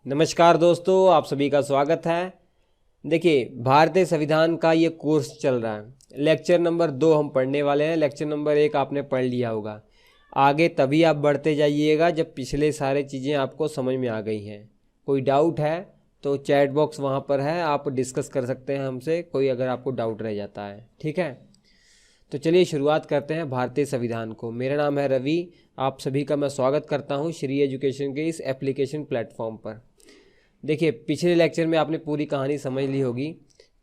नमस्कार दोस्तों, आप सभी का स्वागत है। देखिए, भारतीय संविधान का ये कोर्स चल रहा है। लेक्चर नंबर 2 हम पढ़ने वाले हैं। लेक्चर नंबर 1 आपने पढ़ लिया होगा। आगे तभी आप बढ़ते जाइएगा जब पिछले सारे चीज़ें आपको समझ में आ गई हैं। कोई डाउट है तो चैट बॉक्स वहाँ पर है, आप डिस्कस कर सकते हैं हमसे, कोई अगर आपको डाउट रह जाता है। ठीक है, तो चलिए शुरुआत करते हैं भारतीय संविधान को। मेरा नाम है रवि, आप सभी का मैं स्वागत करता हूँ श्री एजुकेशन के इस एप्लीकेशन प्लेटफॉर्म पर। देखिए, पिछले लेक्चर में आपने पूरी कहानी समझ ली होगी।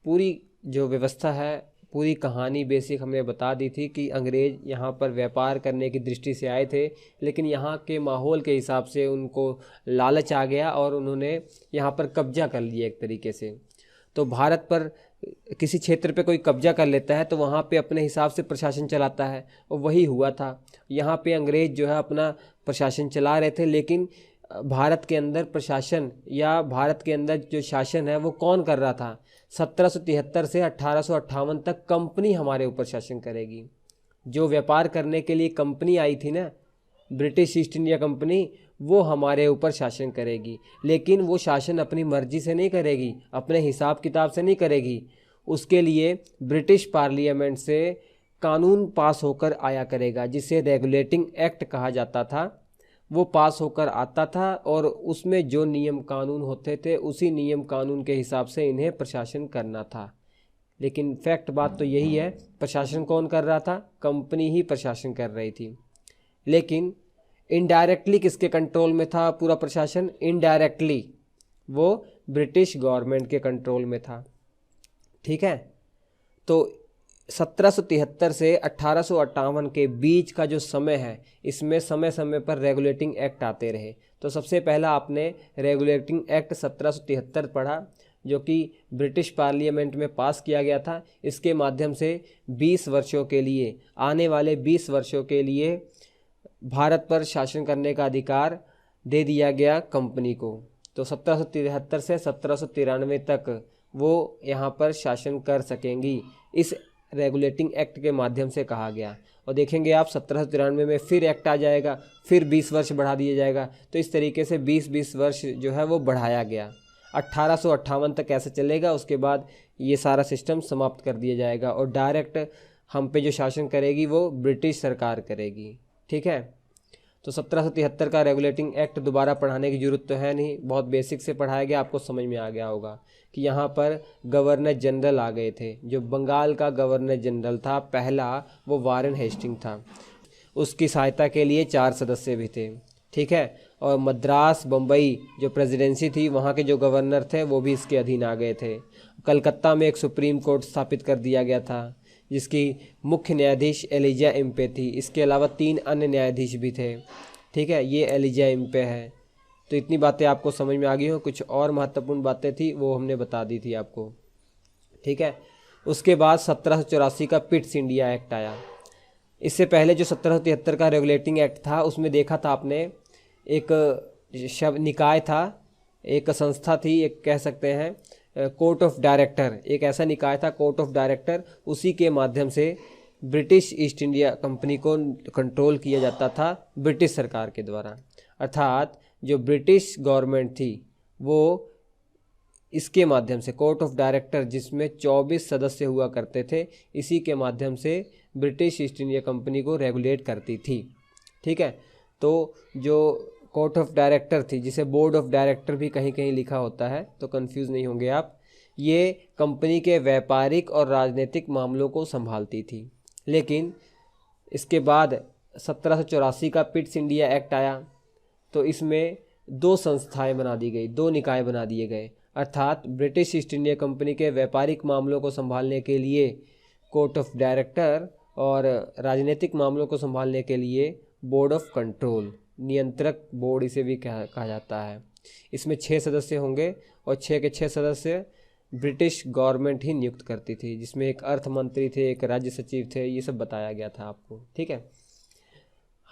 पूरी जो व्यवस्था है, पूरी कहानी बेसिक हमने बता दी थी कि अंग्रेज़ यहाँ पर व्यापार करने की दृष्टि से आए थे, लेकिन यहाँ के माहौल के हिसाब से उनको लालच आ गया और उन्होंने यहाँ पर कब्जा कर लिया एक तरीके से। तो भारत पर किसी क्षेत्र पे कोई कब्जा कर लेता है तो वहाँ पे अपने हिसाब से प्रशासन चलाता है, और वही हुआ था। यहाँ पे अंग्रेज़ जो है अपना प्रशासन चला रहे थे, लेकिन भारत के अंदर प्रशासन या भारत के अंदर जो शासन है वो कौन कर रहा था? 1773 से 1858 तक कंपनी हमारे ऊपर शासन करेगी। जो व्यापार करने के लिए कंपनी आई थी ना, ब्रिटिश ईस्ट इंडिया कंपनी, वो हमारे ऊपर शासन करेगी। लेकिन वो शासन अपनी मर्जी से नहीं करेगी, अपने हिसाब किताब से नहीं करेगी। उसके लिए ब्रिटिश पार्लियामेंट से कानून पास होकर आया करेगा, जिसे रेगुलेटिंग एक्ट कहा जाता था। वो पास होकर आता था और उसमें जो नियम कानून होते थे उसी नियम कानून के हिसाब से इन्हें प्रशासन करना था। लेकिन फैक्ट बात तो यही है, प्रशासन कौन कर रहा था? कंपनी ही प्रशासन कर रही थी। लेकिन इनडायरेक्टली किसके कंट्रोल में था पूरा प्रशासन? इनडायरेक्टली वो ब्रिटिश गवर्नमेंट के कंट्रोल में था। ठीक है, तो 1773 से 1858 के बीच का जो समय है, इसमें समय समय पर रेगुलेटिंग एक्ट आते रहे। तो सबसे पहला आपने रेगुलेटिंग एक्ट 1773 पढ़ा, जो कि ब्रिटिश पार्लियामेंट में पास किया गया था। इसके माध्यम से 20 वर्षों के लिए, आने वाले 20 वर्षों के लिए भारत पर शासन करने का अधिकार दे दिया गया कंपनी को। तो 1773 से 1793 तक वो यहाँ पर शासन कर सकेंगी, इस रेगुलेटिंग एक्ट के माध्यम से कहा गया। और देखेंगे आप 1793 में फिर एक्ट आ जाएगा, फिर 20 वर्ष बढ़ा दिया जाएगा। तो इस तरीके से 20-20 वर्ष जो है वो बढ़ाया गया। 1858 तक ऐसे चलेगा, उसके बाद ये सारा सिस्टम समाप्त कर दिया जाएगा और डायरेक्ट हम पे जो शासन करेगी वो ब्रिटिश सरकार करेगी। ठीक है, तो 1773 का रेगुलेटिंग एक्ट दोबारा पढ़ाने की ज़रूरत तो है नहीं, बहुत बेसिक से पढ़ाया गया, आपको समझ में आ गया होगा कि यहाँ पर गवर्नर जनरल आ गए थे। जो बंगाल का गवर्नर जनरल था पहला, वो वारेन हेस्टिंग था। उसकी सहायता के लिए 4 सदस्य भी थे। ठीक है, और मद्रास, बम्बई जो प्रेसिडेंसी थी, वहाँ के जो गवर्नर थे वो भी इसके अधीन आ गए थे। कलकत्ता में एक सुप्रीम कोर्ट स्थापित कर दिया गया था, जिसकी मुख्य न्यायाधीश एलिजा इम्पे थी। इसके अलावा 3 अन्य न्यायाधीश भी थे। ठीक है, ये एलिजा इम्पे है। तो इतनी बातें आपको समझ में आ गई हो। कुछ और महत्वपूर्ण बातें थी वो हमने बता दी थी आपको। ठीक है, उसके बाद 1784 का पिट्स इंडिया एक्ट आया। इससे पहले जो 1773 का रेगुलेटिंग एक्ट था, उसमें देखा था आपने, एक निकाय था, एक संस्था थी, एक कह सकते हैं कोर्ट ऑफ डायरेक्टर, एक ऐसा निकाय था कोर्ट ऑफ डायरेक्टर। उसी के माध्यम से ब्रिटिश ईस्ट इंडिया कंपनी को कंट्रोल किया जाता था ब्रिटिश सरकार के द्वारा। अर्थात जो ब्रिटिश गवर्नमेंट थी वो इसके माध्यम से, कोर्ट ऑफ डायरेक्टर जिसमें 24 सदस्य हुआ करते थे, इसी के माध्यम से ब्रिटिश ईस्ट इंडिया कंपनी को रेगुलेट करती थी। ठीक है, तो जो कोर्ट ऑफ डायरेक्टर थी, जिसे बोर्ड ऑफ डायरेक्टर भी कहीं कहीं लिखा होता है, तो कंफ्यूज नहीं होंगे आप, ये कंपनी के व्यापारिक और राजनीतिक मामलों को संभालती थी। लेकिन इसके बाद 1784 का पिट्स इंडिया एक्ट आया, तो इसमें 2 संस्थाएं बना दी गई, 2 निकाय बना दिए गए। अर्थात ब्रिटिश ईस्ट इंडिया कंपनी के व्यापारिक मामलों को संभालने के लिए कोर्ट ऑफ डायरेक्टर और राजनीतिक मामलों को संभालने के लिए बोर्ड ऑफ कंट्रोल, नियंत्रक बोर्ड इसे भी कहा जाता है। इसमें 6 सदस्य होंगे और 6 के 6 सदस्य ब्रिटिश गवर्नमेंट ही नियुक्त करती थी, जिसमें एक अर्थ मंत्री थे, एक राज्य सचिव थे, ये सब बताया गया था आपको। ठीक है,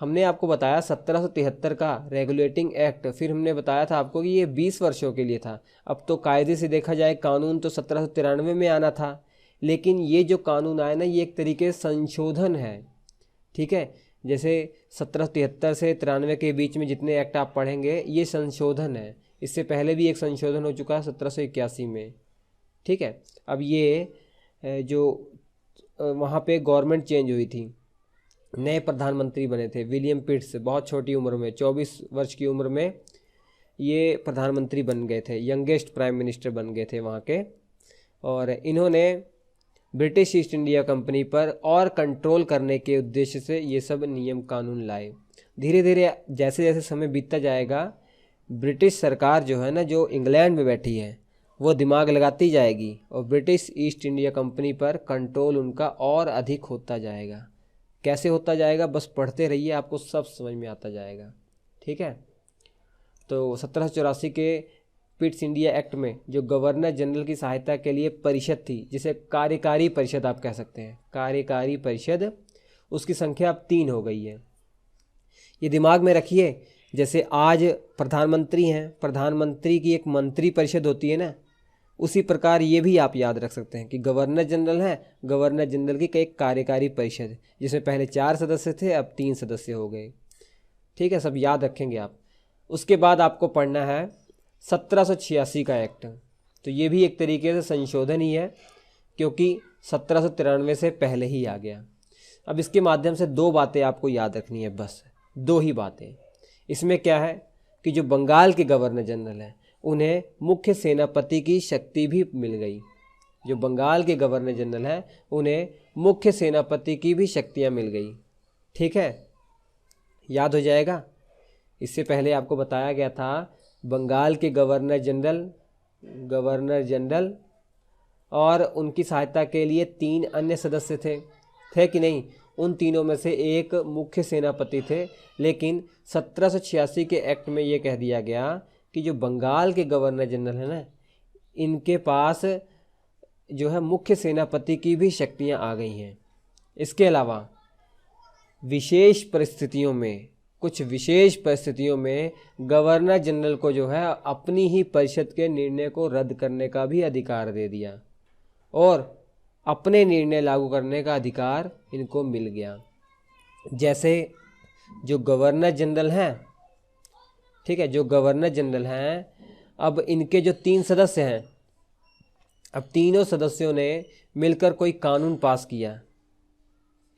हमने आपको बताया 1773 का रेगुलेटिंग एक्ट, फिर हमने बताया था आपको कि ये 20 वर्षों के लिए था। अब तो कायदे से देखा जाए कानून तो 1793 में आना था, लेकिन ये जो कानून आया ना, ये एक तरीके से संशोधन है। ठीक है, जैसे 1773 से 93 के बीच में जितने एक्ट आप पढ़ेंगे, ये संशोधन है। इससे पहले भी एक संशोधन हो चुका है 1781 में। ठीक है, अब ये जो वहाँ पे गवर्नमेंट चेंज हुई थी, नए प्रधानमंत्री बने थे विलियम पिट्स, बहुत छोटी उम्र में 24 वर्ष की उम्र में ये प्रधानमंत्री बन गए थे, यंगेस्ट प्राइम मिनिस्टर बन गए थे वहाँ के। और इन्होंने ब्रिटिश ईस्ट इंडिया कंपनी पर और कंट्रोल करने के उद्देश्य से ये सब नियम कानून लाए। धीरे धीरे जैसे जैसे समय बीतता जाएगा, ब्रिटिश सरकार जो है ना, जो इंग्लैंड में बैठी है, वो दिमाग लगाती जाएगी और ब्रिटिश ईस्ट इंडिया कंपनी पर कंट्रोल उनका और अधिक होता जाएगा। कैसे होता जाएगा, बस पढ़ते रहिए, आपको सब समझ में आता जाएगा। ठीक है, तो 1784 के पिट्स इंडिया एक्ट में जो गवर्नर जनरल की सहायता के लिए परिषद थी, जिसे कार्यकारी परिषद आप कह सकते हैं, कार्यकारी परिषद, उसकी संख्या अब 3 हो गई है। ये दिमाग में रखिए, जैसे आज प्रधानमंत्री हैं, प्रधानमंत्री की एक मंत्री परिषद होती है ना, उसी प्रकार ये भी आप याद रख सकते हैं कि गवर्नर जनरल है, गवर्नर जनरल की एक कार्यकारी परिषद, जिसमें पहले 4 सदस्य थे, अब 3 सदस्य हो गए। ठीक है, सब याद रखेंगे आप। उसके बाद आपको पढ़ना है 1786 का एक्ट। तो ये भी एक तरीके से संशोधन ही है, क्योंकि 1793 से पहले ही आ गया। अब इसके माध्यम से 2 बातें आपको याद रखनी है, बस 2 ही बातें। इसमें क्या है कि जो बंगाल के गवर्नर जनरल हैं, उन्हें मुख्य सेनापति की शक्ति भी मिल गई। जो बंगाल के गवर्नर जनरल हैं, उन्हें मुख्य सेनापति की भी शक्तियां मिल गई। ठीक है, याद हो जाएगा। इससे पहले आपको बताया गया था बंगाल के गवर्नर जनरल और उनकी सहायता के लिए 3 अन्य सदस्य थे कि नहीं? उन तीनों में से एक मुख्य सेनापति थे, लेकिन 1786 के एक्ट में ये कह दिया गया कि जो बंगाल के गवर्नर जनरल है ना, इनके पास जो है मुख्य सेनापति की भी शक्तियां आ गई हैं। इसके अलावा कुछ विशेष परिस्थितियों में गवर्नर जनरल को जो है अपनी ही परिषद के निर्णय को रद्द करने का भी अधिकार दे दिया और अपने निर्णय लागू करने का अधिकार इनको मिल गया। जैसे जो गवर्नर जनरल हैं, ठीक है, जो गवर्नर जनरल हैं, अब इनके जो 3 सदस्य हैं, अब तीनों सदस्यों ने मिलकर कोई कानून पास किया।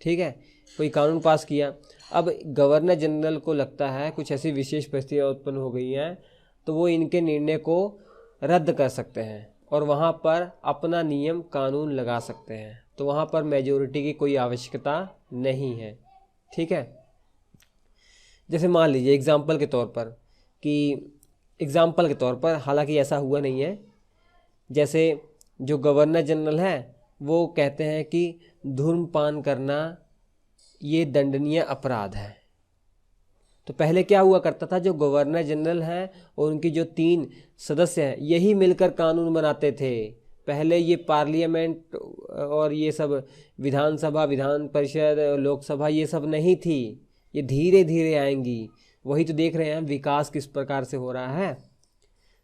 ठीक है, कोई कानून पास किया। अब गवर्नर जनरल को लगता है कुछ ऐसी विशेष परिस्थितियाँ उत्पन्न हो गई हैं, तो वो इनके निर्णय को रद्द कर सकते हैं और वहाँ पर अपना नियम कानून लगा सकते हैं। तो वहाँ पर मेजॉरिटी की कोई आवश्यकता नहीं है। ठीक है, जैसे मान लीजिए एग्जाम्पल के तौर पर हालांकि ऐसा हुआ नहीं है, जैसे जो गवर्नर जनरल है वो कहते हैं कि धूम्रपान करना ये दंडनीय अपराध है। तो पहले क्या हुआ करता था, जो गवर्नर जनरल हैं और उनकी जो 3 सदस्य हैं, यही मिलकर कानून बनाते थे। पहले ये पार्लियामेंट और ये सब विधानसभा, विधान परिषद, लोकसभा, ये सब नहीं थी, ये धीरे धीरे आएंगी। वही तो देख रहे हैं विकास किस प्रकार से हो रहा है।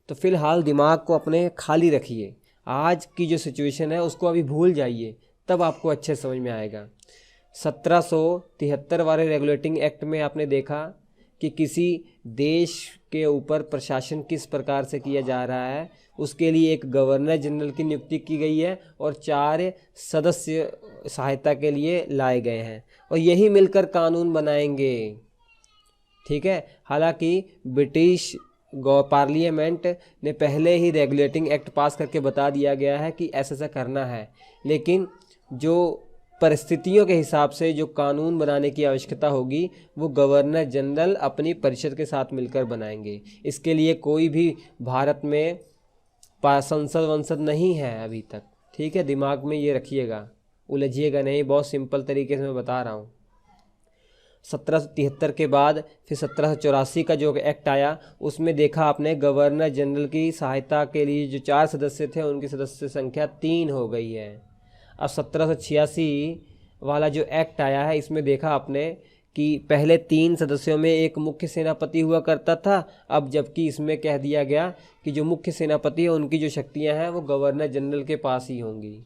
तो फिलहाल दिमाग को अपने खाली रखिए, आज की जो सिचुएशन है उसको अभी भूल जाइए, तब आपको अच्छे समझ में आएगा। 1773 वाले रेगुलेटिंग एक्ट में आपने देखा कि किसी देश के ऊपर प्रशासन किस प्रकार से किया जा रहा है, उसके लिए एक गवर्नर जनरल की नियुक्ति की गई है और 4 सदस्य सहायता के लिए लाए गए हैं और यही मिलकर कानून बनाएंगे। ठीक है, हालांकि ब्रिटिश पार्लियामेंट ने पहले ही रेगुलेटिंग एक्ट पास करके बता दिया गया है कि ऐसा ऐसा करना है, लेकिन जो परिस्थितियों के हिसाब से जो कानून बनाने की आवश्यकता होगी वो गवर्नर जनरल अपनी परिषद के साथ मिलकर बनाएंगे। इसके लिए कोई भी भारत में संसद नहीं है अभी तक। ठीक है, दिमाग में ये रखिएगा, उलझिएगा नहीं, बहुत सिंपल तरीके से मैं बता रहा हूँ। 1773 के बाद फिर 1784 का जो एक्ट आया, उसमें देखा आपने गवर्नर जनरल की सहायता के लिए जो 4 सदस्य थे उनकी सदस्य संख्या 3 हो गई है। अब 1786 वाला जो एक्ट आया है, इसमें देखा आपने कि पहले 3 सदस्यों में एक मुख्य सेनापति हुआ करता था, अब जबकि इसमें कह दिया गया कि जो मुख्य सेनापति है उनकी जो शक्तियां हैं वो गवर्नर जनरल के पास ही होंगी।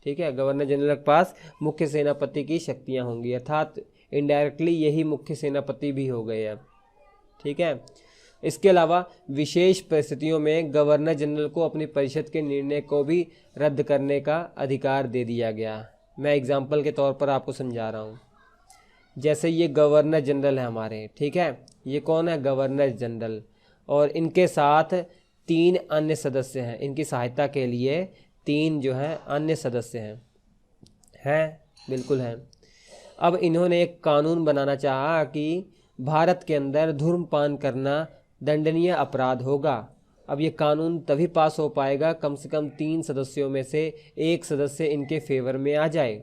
ठीक है, गवर्नर जनरल के पास मुख्य सेनापति की शक्तियां होंगी, अर्थात इनडायरेक्टली यही मुख्य सेनापति भी हो गए अब। ठीक है, इसके अलावा विशेष परिस्थितियों में गवर्नर जनरल को अपनी परिषद के निर्णय को भी रद्द करने का अधिकार दे दिया गया। मैं एग्जाम्पल के तौर पर आपको समझा रहा हूँ। जैसे ये गवर्नर जनरल है हमारे, ठीक है, ये कौन है? गवर्नर जनरल, और इनके साथ 3 अन्य सदस्य हैं। इनकी सहायता के लिए 3 जो हैं अन्य सदस्य हैं, बिल्कुल हैं। अब इन्होंने एक कानून बनाना चाहा कि भारत के अंदर धूम्रपान करना दंडनीय अपराध होगा। अब ये कानून तभी पास हो पाएगा कम से कम 3 सदस्यों में से एक सदस्य इनके फेवर में आ जाए।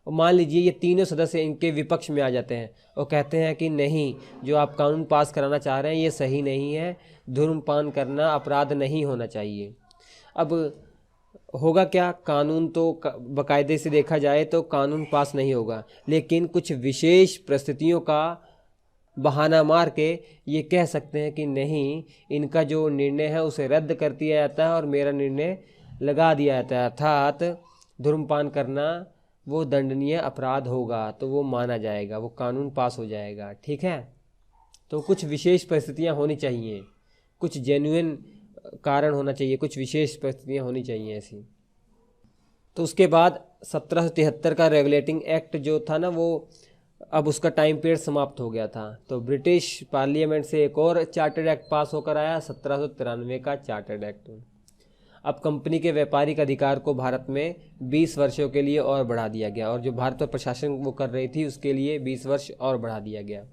और मान लीजिए ये तीनों सदस्य इनके विपक्ष में आ जाते हैं और कहते हैं कि नहीं, जो आप कानून पास कराना चाह रहे हैं ये सही नहीं है, धूम्रपान करना अपराध नहीं होना चाहिए। अब होगा क्या? कानून तो बाकायदे से देखा जाए तो कानून पास नहीं होगा, लेकिन कुछ विशेष परिस्थितियों का बहाना मार के ये कह सकते हैं कि नहीं, इनका जो निर्णय है उसे रद्द कर दिया जाता है और मेरा निर्णय लगा दिया जाता है, अर्थात धूम्रपान करना वो दंडनीय अपराध होगा, तो वो माना जाएगा, वो कानून पास हो जाएगा। ठीक है, तो कुछ विशेष परिस्थितियां होनी चाहिए, कुछ जेन्युइन कारण होना चाहिए, कुछ विशेष परिस्थितियां होनी चाहिए ऐसी। तो उसके बाद 1773 का रेगुलेटिंग एक्ट जो था ना, वो अब उसका टाइम पीरियड समाप्त हो गया था। तो ब्रिटिश पार्लियामेंट से एक और चार्टर्ड एक्ट पास होकर आया, 1793 का चार्टर्ड एक्ट। अब कंपनी के व्यापारिक अधिकार को भारत में 20 वर्षों के लिए और बढ़ा दिया गया, और जो भारत पर प्रशासन वो कर रही थी उसके लिए 20 वर्ष और बढ़ा दिया गया।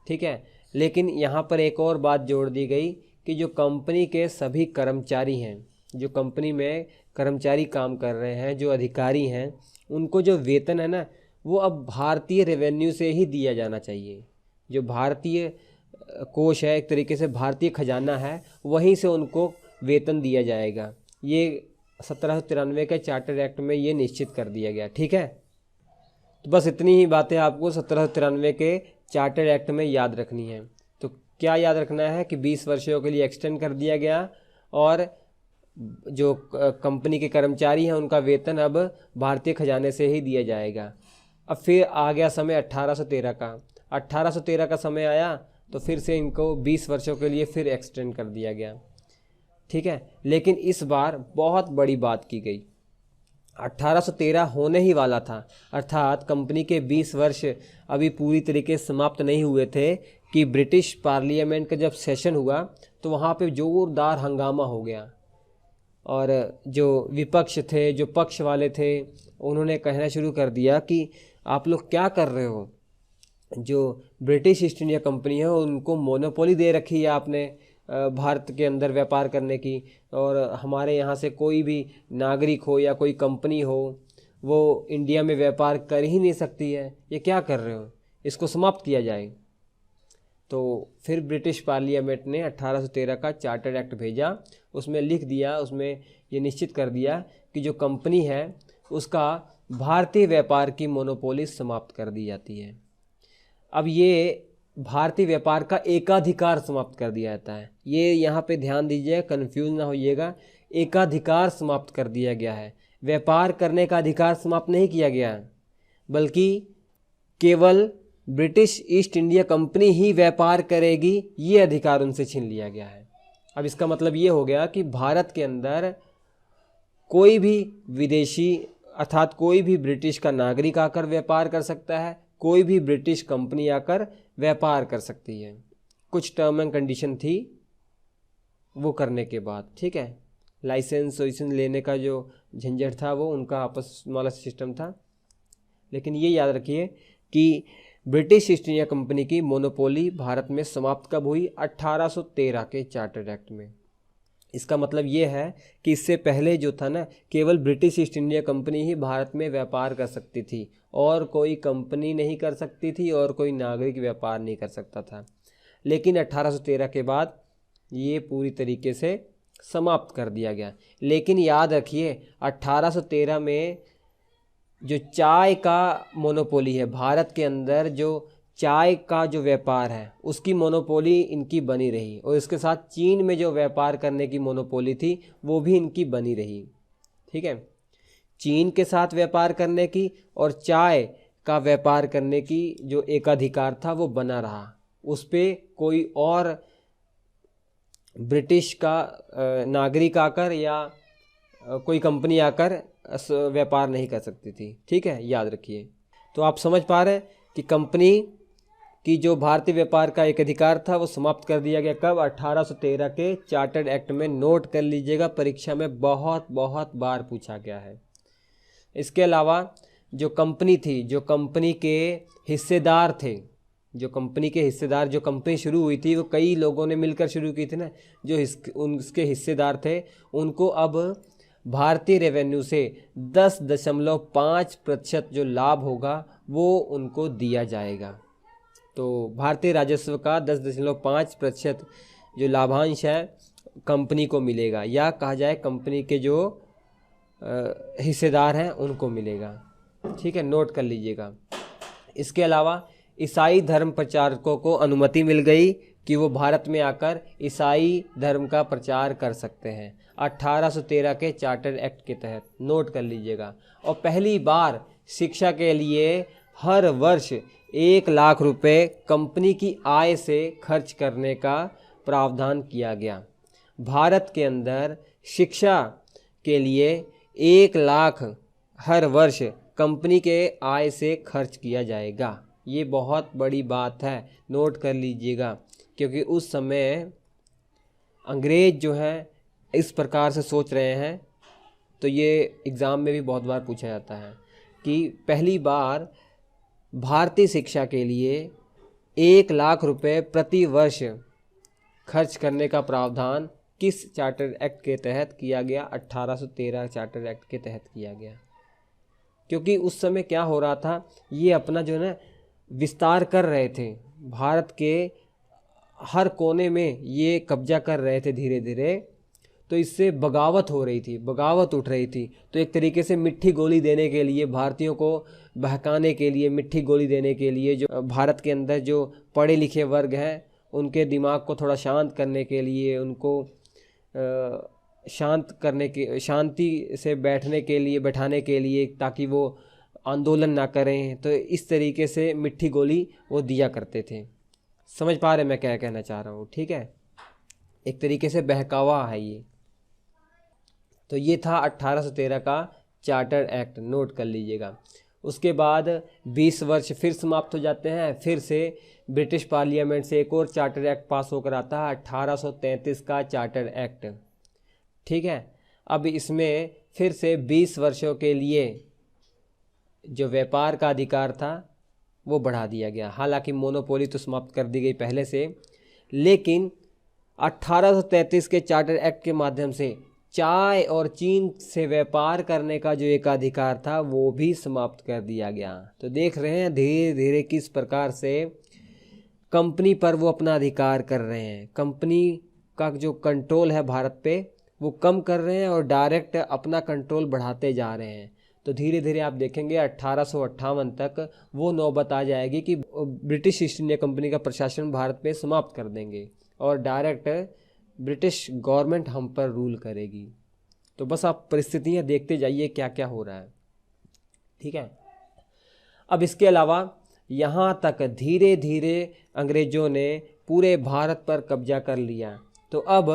ठीक है, लेकिन यहाँ पर एक और बात जोड़ दी गई कि जो कंपनी के सभी कर्मचारी हैं, जो कंपनी में कर्मचारी काम कर रहे हैं, जो अधिकारी हैं, उनको जो वेतन है ना, वो अब भारतीय रेवेन्यू से ही दिया जाना चाहिए। जो भारतीय कोष है, एक तरीके से भारतीय खजाना है, वहीं से उनको वेतन दिया जाएगा। ये 1793 के चार्टर एक्ट में ये निश्चित कर दिया गया। ठीक है, तो बस इतनी ही बातें आपको 1793 के चार्टर एक्ट में याद रखनी है। तो क्या याद रखना है कि 20 वर्षों के लिए एक्सटेंड कर दिया गया, और जो कंपनी के कर्मचारी हैं उनका वेतन अब भारतीय खजाने से ही दिया जाएगा। अब फिर आ गया समय 1813 का। 1813 का समय आया तो फिर से इनको 20 वर्षों के लिए फिर एक्सटेंड कर दिया गया। ठीक है, लेकिन इस बार बहुत बड़ी बात की गई। 1813 होने ही वाला था, अर्थात कंपनी के 20 वर्ष अभी पूरी तरीके से समाप्त नहीं हुए थे कि ब्रिटिश पार्लियामेंट का जब सेशन हुआ तो वहाँ पे जोरदार हंगामा हो गया, और जो विपक्ष थे, जो पक्ष वाले थे, उन्होंने कहना शुरू कर दिया कि आप लोग क्या कर रहे हो, जो ब्रिटिश ईस्ट इंडिया कंपनी है उनको मोनोपोली दे रखी है आपने भारत के अंदर व्यापार करने की, और हमारे यहाँ से कोई भी नागरिक हो या कोई कंपनी हो वो इंडिया में व्यापार कर ही नहीं सकती है, ये क्या कर रहे हो, इसको समाप्त किया जाए। तो फिर ब्रिटिश पार्लियामेंट ने 1813 का चार्टर एक्ट भेजा, उसमें लिख दिया, उसमें ये निश्चित कर दिया कि जो कंपनी है उसका भारतीय व्यापार की मोनोपोली समाप्त कर दी जाती है। अब ये भारतीय व्यापार का एकाधिकार समाप्त कर दिया जाता है। ये यहाँ पे ध्यान दीजिए, कंफ्यूज ना होइएगा, एकाधिकार समाप्त कर दिया गया है। व्यापार करने का अधिकार समाप्त नहीं किया गया है, बल्कि केवल ब्रिटिश ईस्ट इंडिया कंपनी ही व्यापार करेगी, ये अधिकार उनसे छीन लिया गया है। अब इसका मतलब ये हो गया कि भारत के अंदर कोई भी विदेशी, अर्थात कोई भी ब्रिटिश का नागरिक आकर व्यापार कर सकता है, कोई भी ब्रिटिश कंपनी आकर व्यापार कर सकती है। कुछ टर्म एंड कंडीशन थी वो करने के बाद। ठीक है, लाइसेंस लेने का जो झंझट था वो उनका आपस वाला सिस्टम था। लेकिन ये याद रखिए कि ब्रिटिश ईस्ट इंडिया कंपनी की मोनोपोली भारत में समाप्त कब हुई? 1813 के चार्टर एक्ट में। इसका मतलब ये है कि इससे पहले जो था ना, केवल ब्रिटिश ईस्ट इंडिया कंपनी ही भारत में व्यापार कर सकती थी, और कोई कंपनी नहीं कर सकती थी, और कोई नागरिक व्यापार नहीं कर सकता था। लेकिन 1813 के बाद ये पूरी तरीके से समाप्त कर दिया गया। लेकिन याद रखिए 1813 में जो चाय का मोनोपोली है, भारत के अंदर जो चाय का जो व्यापार है उसकी मोनोपोली इनकी बनी रही, और इसके साथ चीन में जो व्यापार करने की मोनोपोली थी वो भी इनकी बनी रही। ठीक है, चीन के साथ व्यापार करने की और चाय का व्यापार करने की जो एकाधिकार था वो बना रहा, उस पर कोई और ब्रिटिश का नागरिक आकर या कोई कंपनी आकर व्यापार नहीं कर सकती थी। ठीक है, याद रखिए। तो आप समझ पा रहे हैं कि कंपनी की जो भारतीय व्यापार का एक अधिकार था वो समाप्त कर दिया गया। कब? 1813 के चार्टर्ड एक्ट में। नोट कर लीजिएगा, परीक्षा में बहुत बहुत बार पूछा गया है। इसके अलावा जो कंपनी थी, जो कंपनी के हिस्सेदार थे, जो कंपनी शुरू हुई थी वो कई लोगों ने मिलकर शुरू की थी ना, जो उसके हिस्सेदार थे उनको अब भारतीय रेवेन्यू से 10.5% जो लाभ होगा वो उनको दिया जाएगा। तो भारतीय राजस्व का 10.5% जो लाभांश है कंपनी को मिलेगा, या कहा जाए कंपनी के जो हिस्सेदार हैं उनको मिलेगा। ठीक है, नोट कर लीजिएगा। इसके अलावा ईसाई धर्म प्रचारकों को अनुमति मिल गई कि वो भारत में आकर ईसाई धर्म का प्रचार कर सकते हैं 1813 के चार्टर एक्ट के तहत। नोट कर लीजिएगा। और पहली बार शिक्षा के लिए हर वर्ष 1 लाख रुपए कंपनी की आय से खर्च करने का प्रावधान किया गया। भारत के अंदर शिक्षा के लिए 1 लाख हर वर्ष कंपनी के आय से खर्च किया जाएगा। ये बहुत बड़ी बात है, नोट कर लीजिएगा, क्योंकि उस समय अंग्रेज जो है इस प्रकार से सोच रहे हैं। तो ये एग्ज़ाम में भी बहुत बार पूछा जाता है कि पहली बार भारतीय शिक्षा के लिए 1 लाख रुपए प्रति वर्ष खर्च करने का प्रावधान किस चार्टर एक्ट के तहत किया गया? 1813 चार्टर एक्ट के तहत किया गया। क्योंकि उस समय क्या हो रहा था, ये अपना जो है ना विस्तार कर रहे थे, भारत के हर कोने में ये कब्जा कर रहे थे धीरे धीरे। तो इससे बगावत हो रही थी, बगावत उठ रही थी। तो एक तरीके से मिट्टी गोली देने के लिए, भारतीयों को बहकाने के लिए, मिट्टी गोली देने के लिए, जो भारत के अंदर जो पढ़े लिखे वर्ग हैं उनके दिमाग को थोड़ा शांत करने के लिए, उनको शांति से बैठाने के लिए, ताकि वो आंदोलन ना करें। तो इस तरीके से मिट्टी गोली वो दिया करते थे। समझ पा रहे मैं क्या कहना चाह रहा हूँ? ठीक है, एक तरीके से बहकावा है ये। तो ये था 1813 का चार्टर एक्ट, नोट कर लीजिएगा। उसके बाद 20 वर्ष फिर समाप्त हो जाते हैं। फिर से ब्रिटिश पार्लियामेंट से एक और चार्टर एक्ट पास होकर आता है, 1833 का चार्टर एक्ट। ठीक है, अब इसमें फिर से 20 वर्षों के लिए जो व्यापार का अधिकार था वो बढ़ा दिया गया। हालांकि मोनोपोली तो समाप्त कर दी गई पहले से, लेकिन 1833 के चार्टर एक्ट के माध्यम से चाय और चीन से व्यापार करने का जो एक अधिकार था वो भी समाप्त कर दिया गया। तो देख रहे हैं धीरे धीरे किस प्रकार से कंपनी पर वो अपना अधिकार कर रहे हैं। कंपनी का जो कंट्रोल है भारत पे वो कम कर रहे हैं और डायरेक्ट अपना कंट्रोल बढ़ाते जा रहे हैं। तो धीरे धीरे आप देखेंगे 1858 तक वो नौबत आ जाएगी कि ब्रिटिश ईस्ट इंडिया कंपनी का प्रशासन भारत पे समाप्त कर देंगे और डायरेक्ट ब्रिटिश गवर्नमेंट हम पर रूल करेगी। तो बस आप परिस्थितियाँ देखते जाइए क्या क्या हो रहा है। ठीक है, अब इसके अलावा यहाँ तक धीरे धीरे अंग्रेज़ों ने पूरे भारत पर कब्जा कर लिया। तो अब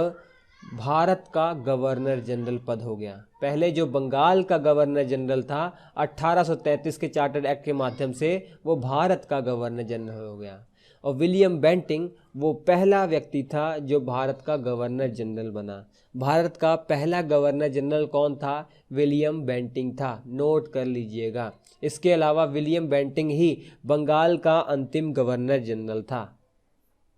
भारत का गवर्नर जनरल पद हो गया। पहले जो बंगाल का गवर्नर जनरल था 1833 के चार्टर एक्ट के माध्यम से वो भारत का गवर्नर जनरल हो गया। और विलियम बेंटिंग वो पहला व्यक्ति था जो भारत का गवर्नर जनरल बना। भारत का पहला गवर्नर जनरल कौन था? विलियम बेंटिंग था, नोट कर लीजिएगा। इसके अलावा विलियम बेंटिंग ही बंगाल का अंतिम गवर्नर जनरल था,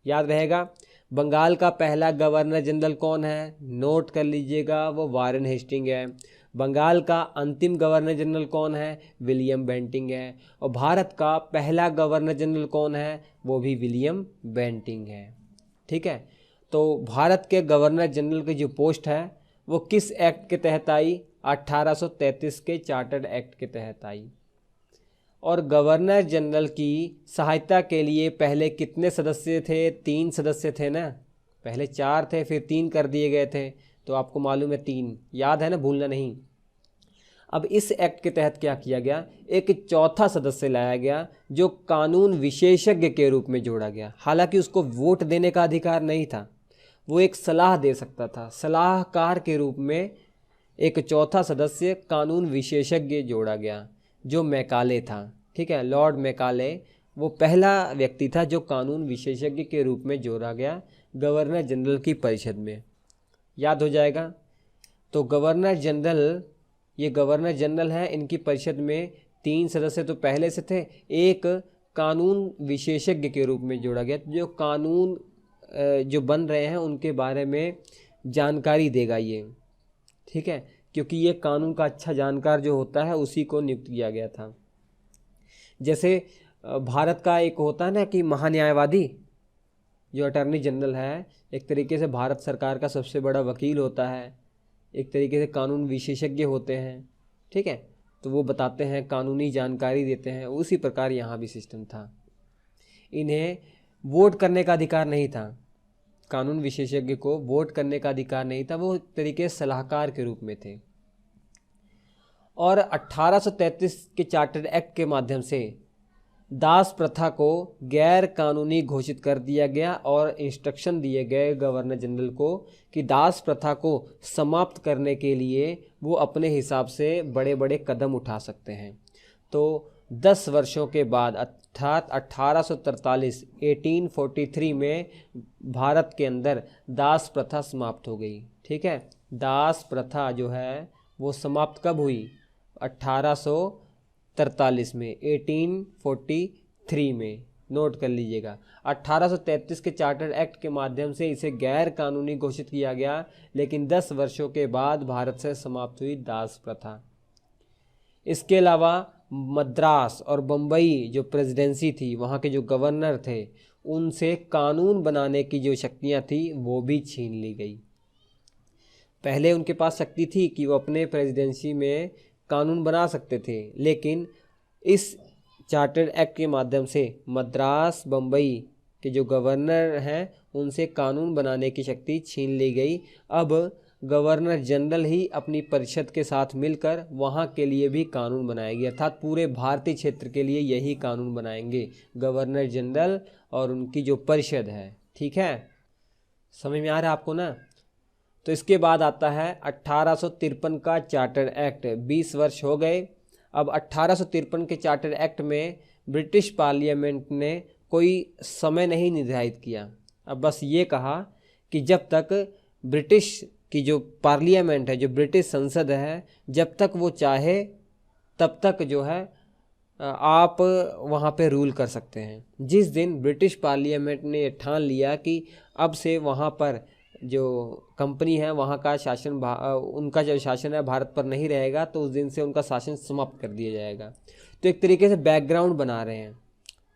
याद रहेगा। बंगाल का पहला गवर्नर जनरल कौन है? नोट कर लीजिएगा, वो वारेन हेस्टिंग है। बंगाल का अंतिम गवर्नर जनरल कौन है? विलियम बेंटिंग है। और भारत का पहला गवर्नर जनरल कौन है? वो भी विलियम बेंटिंग है। ठीक है, तो भारत के गवर्नर जनरल की जो पोस्ट है वो किस एक्ट के तहत आई? 1833 के चार्टर्ड एक्ट के तहत आई। और गवर्नर जनरल की सहायता के लिए पहले कितने सदस्य थे? 3 सदस्य थे ना, पहले 4 थे फिर 3 कर दिए गए थे। तो आपको मालूम है 3, याद है ना, भूलना नहीं। अब इस एक्ट के तहत क्या किया गया? एक चौथा सदस्य लाया गया जो कानून विशेषज्ञ के रूप में जोड़ा गया। हालांकि उसको वोट देने का अधिकार नहीं था, वो एक सलाह दे सकता था। सलाहकार के रूप में एक चौथा सदस्य कानून विशेषज्ञ जोड़ा गया जो मैकाले था। ठीक है, लॉर्ड मैकाले वो पहला व्यक्ति था जो कानून विशेषज्ञ के रूप में जोड़ा गया गवर्नर जनरल की परिषद में। याद हो जाएगा। तो गवर्नर जनरल, ये गवर्नर जनरल है, इनकी परिषद में 3 सदस्य तो पहले से थे, एक कानून विशेषज्ञ के रूप में जोड़ा गया जो कानून जो बन रहे हैं उनके बारे में जानकारी देगा ये। ठीक है, क्योंकि ये कानून का अच्छा जानकार जो होता है उसी को नियुक्त किया गया था। जैसे भारत का एक होता है ना कि महान्यायवादी, जो अटॉर्नी जनरल है, एक तरीके से भारत सरकार का सबसे बड़ा वकील होता है, एक तरीके से कानून विशेषज्ञ होते हैं। ठीक है, तो वो बताते हैं, कानूनी जानकारी देते हैं। उसी प्रकार यहाँ भी सिस्टम था। इन्हें वोट करने का अधिकार नहीं था, कानून विशेषज्ञ को वोट करने का अधिकार नहीं था, वो एक तरीके से सलाहकार के रूप में थे। और 1833 के चार्टर एक्ट के माध्यम से दास प्रथा को गैर कानूनी घोषित कर दिया गया और इंस्ट्रक्शन दिए गए गवर्नर जनरल को कि दास प्रथा को समाप्त करने के लिए वो अपने हिसाब से बड़े बड़े कदम उठा सकते हैं। तो 10 वर्षों के बाद अर्थात 1843 में भारत के अंदर दास प्रथा समाप्त हो गई। ठीक है, दास प्रथा जो है वो समाप्त कब हुई? 1843 में, 1843 में, नोट कर लीजिएगा। 1833 के चार्टर एक्ट के माध्यम से इसे गैर कानूनी घोषित किया गया, लेकिन 10 वर्षों के बाद भारत से समाप्त हुई दास प्रथा। इसके अलावा मद्रास और बम्बई जो प्रेसिडेंसी थी, वहाँ के जो गवर्नर थे, उनसे कानून बनाने की जो शक्तियाँ थी वो भी छीन ली गई। पहले उनके पास शक्ति थी कि वो अपने प्रेसिडेंसी में कानून बना सकते थे, लेकिन इस चार्टर एक्ट के माध्यम से मद्रास बम्बई के जो गवर्नर हैं उनसे कानून बनाने की शक्ति छीन ली गई। अब गवर्नर जनरल ही अपनी परिषद के साथ मिलकर वहाँ के लिए भी कानून बनाएगी, अर्थात पूरे भारतीय क्षेत्र के लिए यही कानून बनाएंगे गवर्नर जनरल और उनकी जो परिषद है। ठीक है, समझ में आ रहा है आपको ना? तो इसके बाद आता है 1853 का चार्टर एक्ट। 20 वर्ष हो गए। अब 1853 के चार्टर एक्ट में ब्रिटिश पार्लियामेंट ने कोई समय नहीं निर्धारित किया। अब बस ये कहा कि जब तक ब्रिटिश की जो पार्लियामेंट है, जो ब्रिटिश संसद है, जब तक वो चाहे तब तक जो है आप वहाँ पे रूल कर सकते हैं। जिस दिन ब्रिटिश पार्लियामेंट ने ठान लिया कि अब से वहाँ पर जो कंपनी है वहाँ का शासन उनका जो शासन है भारत पर नहीं रहेगा, तो उस दिन से उनका शासन समाप्त कर दिया जाएगा। तो एक तरीके से बैकग्राउंड बना रहे हैं,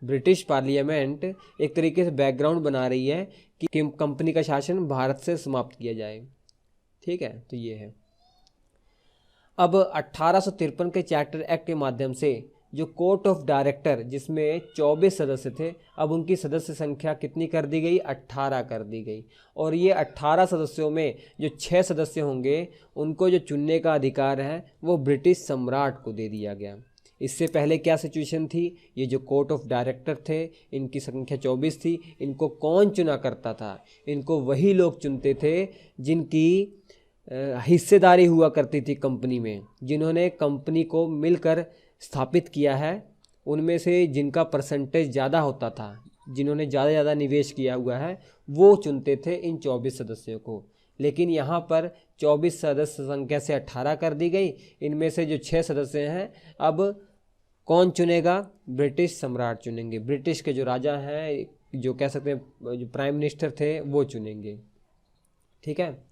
ब्रिटिश पार्लियामेंट एक तरीके से बैकग्राउंड बना रही है कि कंपनी का शासन भारत से समाप्त किया जाए। ठीक है, तो ये है। अब 1853 के चार्टर एक्ट के माध्यम से जो कोर्ट ऑफ डायरेक्टर, जिसमें 24 सदस्य थे, अब उनकी सदस्य संख्या कितनी कर दी गई? 18 कर दी गई। और ये 18 सदस्यों में जो 6 सदस्य होंगे उनको जो चुनने का अधिकार है वो ब्रिटिश सम्राट को दे दिया गया। इससे पहले क्या सिचुएशन थी? ये जो कोर्ट ऑफ डायरेक्टर थे, इनकी संख्या 24 थी। इनको कौन चुना करता था? इनको वही लोग चुनते थे जिनकी हिस्सेदारी हुआ करती थी कंपनी में, जिन्होंने कंपनी को मिलकर स्थापित किया है। उनमें से जिनका परसेंटेज ज़्यादा होता था, जिन्होंने ज़्यादा निवेश किया हुआ है, वो चुनते थे इन 24 सदस्यों को। लेकिन यहाँ पर 24 सदस्य संख्या से 18 कर दी गई। इनमें से जो 6 सदस्य हैं, अब कौन चुनेगा? ब्रिटिश सम्राट चुनेंगे। ब्रिटिश के जो राजा हैं, जो कह सकते हैं जो प्राइम मिनिस्टर थे, वो चुनेंगे। ठीक है।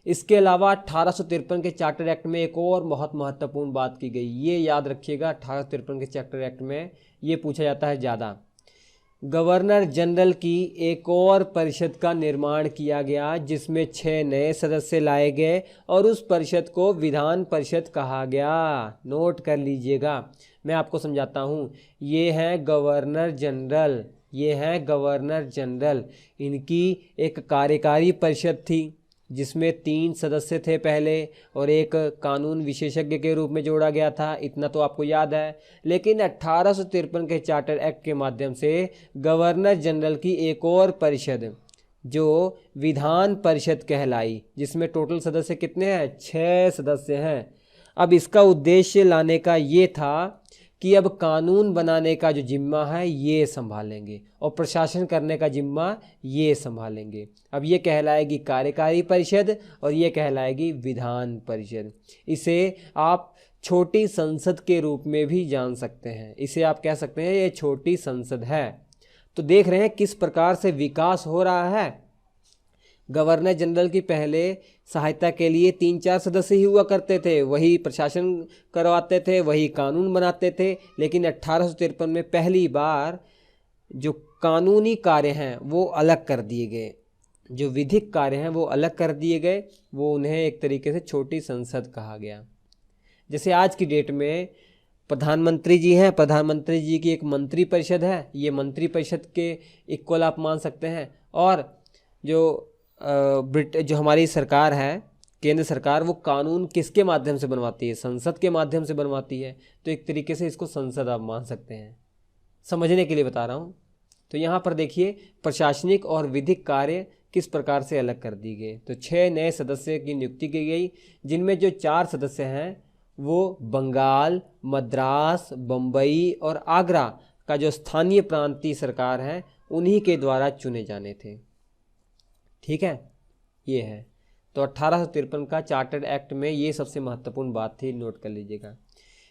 इसके अलावा 1853 के चार्टर एक्ट में एक और बहुत महत्वपूर्ण बात की गई। ये याद रखिएगा, 1853 के चार्टर एक्ट में ये पूछा जाता है ज़्यादा। गवर्नर जनरल की एक और परिषद का निर्माण किया गया, जिसमें 6 नए सदस्य लाए गए और उस परिषद को विधान परिषद कहा गया। नोट कर लीजिएगा, मैं आपको समझाता हूँ। ये हैं गवर्नर जनरल, ये हैं गवर्नर जनरल। इनकी एक कार्यकारी परिषद थी जिसमें 3 सदस्य थे पहले, और एक कानून विशेषज्ञ के रूप में जोड़ा गया था। इतना तो आपको याद है। लेकिन 1853 के चार्टर एक्ट के माध्यम से गवर्नर जनरल की एक और परिषद जो विधान परिषद कहलाई, जिसमें टोटल सदस्य कितने हैं, 6 सदस्य हैं। अब इसका उद्देश्य लाने का ये था कि अब कानून बनाने का जो जिम्मा है ये संभालेंगे और प्रशासन करने का जिम्मा ये संभालेंगे। अब ये कहलाएगी कार्यकारी परिषद और ये कहलाएगी विधान परिषद। इसे आप छोटी संसद के रूप में भी जान सकते हैं, इसे आप कह सकते हैं ये छोटी संसद है। तो देख रहे हैं किस प्रकार से विकास हो रहा है। गवर्नर जनरल की पहले सहायता के लिए 3-4 सदस्य ही हुआ करते थे, वही प्रशासन करवाते थे, वही कानून बनाते थे। लेकिन 1853 में पहली बार जो कानूनी कार्य हैं वो अलग कर दिए गए, जो विधिक कार्य हैं वो अलग कर दिए गए, वो उन्हें एक तरीके से छोटी संसद कहा गया। जैसे आज की डेट में प्रधानमंत्री जी हैं, प्रधानमंत्री जी की एक मंत्री परिषद है, ये मंत्री परिषद के इक्वल आप मान सकते हैं। और जो हमारी सरकार है, केंद्र सरकार, वो कानून किसके माध्यम से बनवाती है, संसद के माध्यम से बनवाती है। तो एक तरीके से इसको संसद आप मान सकते हैं, समझने के लिए बता रहा हूँ। तो यहाँ पर देखिए प्रशासनिक और विधिक कार्य किस प्रकार से अलग कर दी गए। तो 6 नए सदस्य की नियुक्ति की गई, जिनमें जो 4 सदस्य हैं वो बंगाल, मद्रास, बम्बई और आगरा का जो स्थानीय प्रांतीय सरकार है उन्हीं के द्वारा चुने जाने थे। ठीक है, ये है। तो 1853 का चार्टर्ड एक्ट में ये सबसे महत्वपूर्ण बात थी, नोट कर लीजिएगा।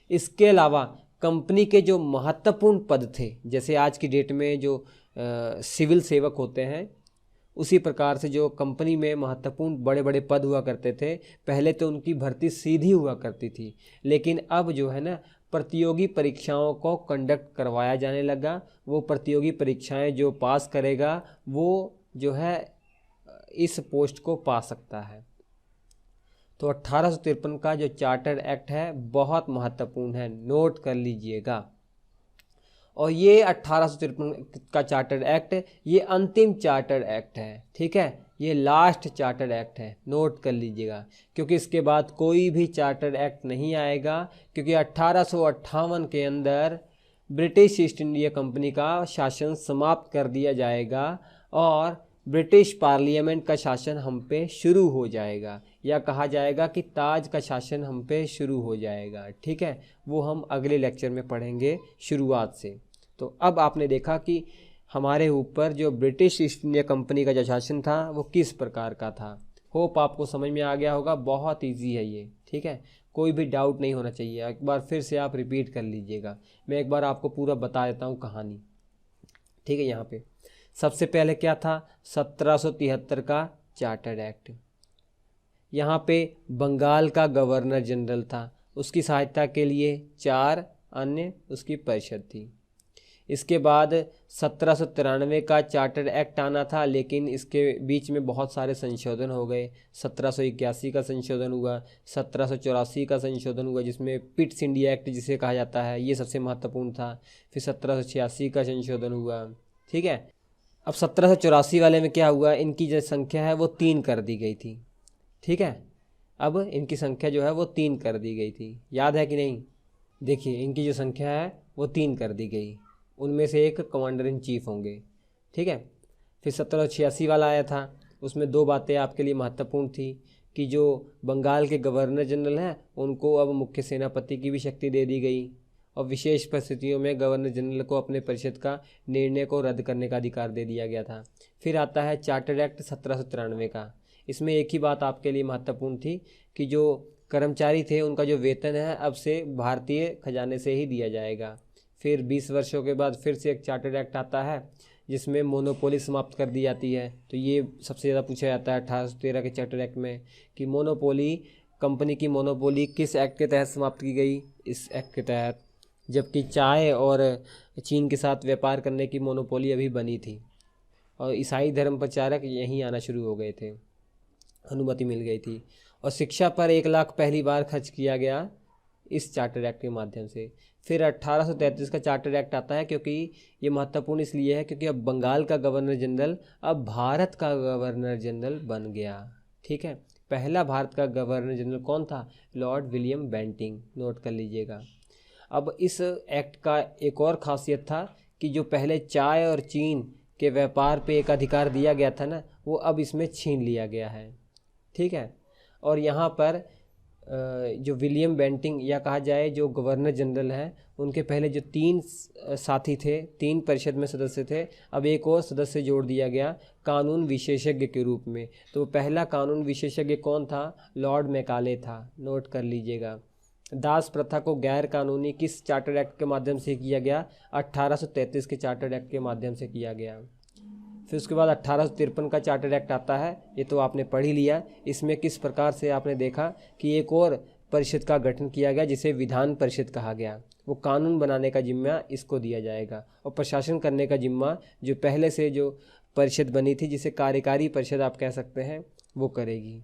इसके अलावा कंपनी के जो महत्वपूर्ण पद थे, जैसे आज की डेट में जो सिविल सेवक होते हैं, उसी प्रकार से जो कंपनी में महत्वपूर्ण बड़े बड़े पद हुआ करते थे, पहले तो उनकी भर्ती सीधी हुआ करती थी, लेकिन अब जो है ना प्रतियोगी परीक्षाओं को कंडक्ट करवाया जाने लगा। वो प्रतियोगी परीक्षाएं जो पास करेगा वो जो है इस पोस्ट को पा सकता है। तो 1853 का जो चार्टर एक्ट है बहुत महत्वपूर्ण है, नोट कर लीजिएगा। और ये 1853 का चार्टर एक्ट ये अंतिम चार्टर एक्ट है। ठीक है, ये लास्ट चार्टर एक्ट है, नोट कर लीजिएगा, क्योंकि इसके बाद कोई भी चार्टर एक्ट नहीं आएगा, क्योंकि 1858 के अंदर ब्रिटिश ईस्ट इंडिया कंपनी का शासन समाप्त कर दिया जाएगा और ब्रिटिश पार्लियामेंट का शासन हम पे शुरू हो जाएगा, या कहा जाएगा कि ताज का शासन हम पे शुरू हो जाएगा। ठीक है, वो हम अगले लेक्चर में पढ़ेंगे शुरुआत से। तो अब आपने देखा कि हमारे ऊपर जो ब्रिटिश ईस्ट इंडिया कंपनी का जो शासन था वो किस प्रकार का था। होप आपको समझ में आ गया होगा, बहुत ईजी है ये। ठीक है, कोई भी डाउट नहीं होना चाहिए। एक बार फिर से आप रिपीट कर लीजिएगा, मैं एक बार आपको पूरा बता देता हूँ कहानी। ठीक है, यहाँ पे सबसे पहले क्या था, 1773 का चार्टर्ड एक्ट। यहाँ पे बंगाल का गवर्नर जनरल था, उसकी सहायता के लिए 4 अन्य उसकी परिषद थी। इसके बाद 1793 का चार्टर्ड एक्ट आना था, लेकिन इसके बीच में बहुत सारे संशोधन हो गए। 1781 का संशोधन हुआ, 1784 का संशोधन हुआ, जिसमें पिट्स इंडिया एक्ट जिसे कहा जाता है, ये सबसे महत्वपूर्ण था। फिर 1786 का संशोधन हुआ। ठीक है, अब 1784 वाले में क्या हुआ, इनकी जो संख्या है वो 3 कर दी गई थी। ठीक है, अब इनकी संख्या जो है वो 3 कर दी गई थी, याद है कि नहीं। देखिए इनकी जो संख्या है वो 3 कर दी गई, उनमें से एक कमांडर इन चीफ होंगे। ठीक है, फिर 1786 वाला आया था, उसमें 2 बातें आपके लिए महत्वपूर्ण थी कि जो बंगाल के गवर्नर जनरल हैं उनको अब मुख्य सेनापति की भी शक्ति दे दी गई, और विशेष परिस्थितियों में गवर्नर जनरल को अपने परिषद का निर्णय को रद्द करने का अधिकार दे दिया गया था। फिर आता है चार्टर्ड एक्ट 1793 का। इसमें एक ही बात आपके लिए महत्वपूर्ण थी कि जो कर्मचारी थे उनका जो वेतन है अब से भारतीय खजाने से ही दिया जाएगा। फिर 20 वर्षों के बाद फिर से एक चार्टर्ड एक्ट आता है जिसमें मोनोपोली समाप्त कर दी जाती है। तो ये सबसे ज़्यादा पूछा जाता है 1813 के चार्टर्ड एक्ट में कि मोनोपोली, कंपनी की मोनोपोली किस एक्ट के तहत समाप्त की गई, इस एक्ट के तहत, जबकि चाय और चीन के साथ व्यापार करने की मोनोपोली अभी बनी थी और ईसाई धर्म प्रचारक यहीं आना शुरू हो गए थे, अनुमति मिल गई थी। और शिक्षा पर 1 लाख पहली बार खर्च किया गया इस चार्टर्ड एक्ट के माध्यम से। फिर 1833 का चार्टर्ड एक्ट आता है, क्योंकि ये महत्वपूर्ण इसलिए है क्योंकि अब बंगाल का गवर्नर जनरल अब भारत का गवर्नर जनरल बन गया। ठीक है, पहला भारत का गवर्नर जनरल कौन था, लॉर्ड विलियम बेंटिंग, नोट कर लीजिएगा। अब इस एक्ट का एक और खासियत था कि जो पहले चाय और चीन के व्यापार पे एक अधिकार दिया गया था ना, वो अब इसमें छीन लिया गया है। ठीक है। और यहाँ पर जो विलियम बेंटिंग या कहा जाए जो गवर्नर जनरल हैं, उनके पहले जो 3 साथी थे, 3 परिषद में सदस्य थे, अब एक और सदस्य जोड़ दिया गया कानून विशेषज्ञ के रूप में। तो पहला कानून विशेषज्ञ कौन था? लॉर्ड मैकाले था। नोट कर लीजिएगा। दास प्रथा को गैर कानूनी किस चार्टर एक्ट के माध्यम से किया गया? 1833 के चार्टर एक्ट के माध्यम से किया गया। फिर उसके बाद 1853 का चार्टर एक्ट आता है, ये तो आपने पढ़ ही लिया। इसमें किस प्रकार से आपने देखा कि एक और परिषद का गठन किया गया जिसे विधान परिषद कहा गया। वो कानून बनाने का जिम्मा इसको दिया जाएगा और प्रशासन करने का जिम्मा जो पहले से जो परिषद बनी थी, जिसे कार्यकारी परिषद आप कह सकते हैं, वो करेगी।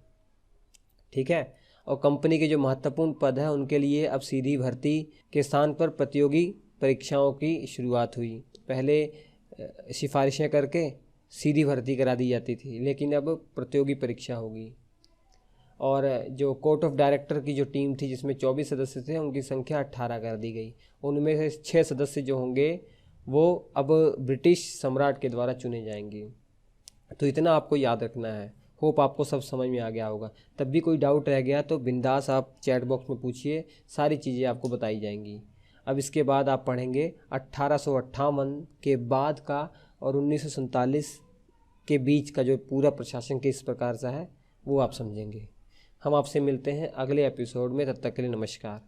ठीक है। और कंपनी के जो महत्वपूर्ण पद हैं उनके लिए अब सीधी भर्ती के स्थान पर प्रतियोगी परीक्षाओं की शुरुआत हुई। पहले सिफारिशें करके सीधी भर्ती करा दी जाती थी, लेकिन अब प्रतियोगी परीक्षा होगी। और जो कोर्ट ऑफ डायरेक्टर की जो टीम थी जिसमें 24 सदस्य थे, उनकी संख्या 18 कर दी गई। उनमें से 6 सदस्य जो होंगे वो अब ब्रिटिश सम्राट के द्वारा चुने जाएंगे। तो इतना आपको याद रखना है। होप आपको सब समझ में आ गया होगा। तब भी कोई डाउट रह गया तो बिंदास आप चैट बॉक्स में पूछिए, सारी चीज़ें आपको बताई जाएंगी। अब इसके बाद आप पढ़ेंगे 1858 के बाद का और 1947 के बीच का जो पूरा प्रशासन किस प्रकार से है वो आप समझेंगे। हम आपसे मिलते हैं अगले एपिसोड में। तब तक के लिए नमस्कार।